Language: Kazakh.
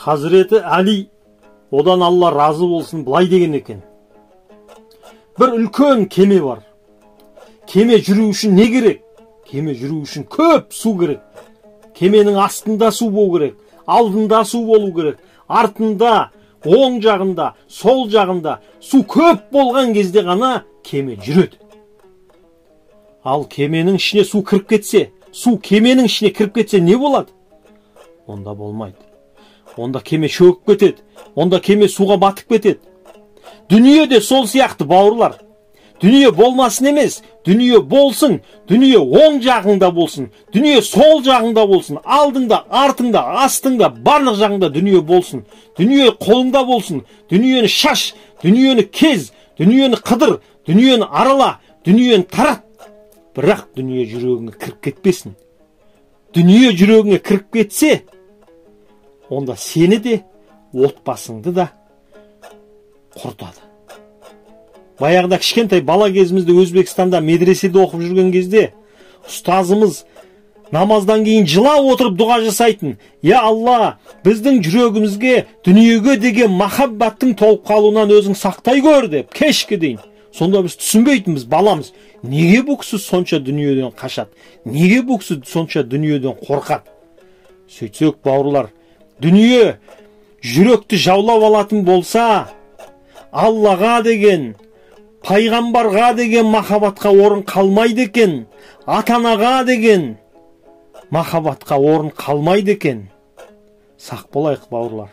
Hazreti Али, одан Алла разы болсын, былай деген екен. Bir үлкен кеме бар. Кеме жүру үшін не керек? Кеме жүру үшін көп су керек. Кеменің астында су болу керек, алдында су болу керек, артында, оң жағында, сол жағында су көп болған кезде ғана кеме жүреді. Ал кеменің ішіне су кіріп кетсе, су кеменің ішіне кіріп кетсе не болады? Онда болмайды. Онда кеме шөгіп кетеді. Онда кеме суға батып кетеді. Дүние де сол сияқты, бауырлар. Дүние болмасын емес, дүние болсын. Дүние оң жағыңда болсын, дүние сол жағыңда болсын, алдыңда, артыңда, астыңда, барлық жағыңда дүние болсын. Дүние қолыңда болсын, дүниені шаш, дүниені кез, дүниені қыдыр, дүниені арала, дүниені тарат. Бірақ дүние жүрегіңе кіріп кетпесін. Дүние жүрегіңе кіріп кетсе, онда сені де, отбасыңды да құртады. Баяғыда кішкентай бала кезімізде Өзбекстанда медреседе оқып жүрген кезде ұстазымыз намаздан кейін жылап отырып дұға жасайтын. Я Алла, біздің жүрегімізге дүниеге деген махаббаттың толып қалуынан өзің сақтай көр деп, кешке дейін. Сонда біз түсінбейтінбіз, баламыз. Неге бұл кісі сонша дүниеден қашады? Неге бұл кісі сонша дүниеден қорқады? Сөйтсек, бауырлар, дүние жүректі жаулап алатын болса, Аллаға деген, пайғамбарға деген махаббатқа орын қалмайды екен. Ата-анаға деген махаббатқа орын қалмайды екен. Сақ болайық, бауырлар.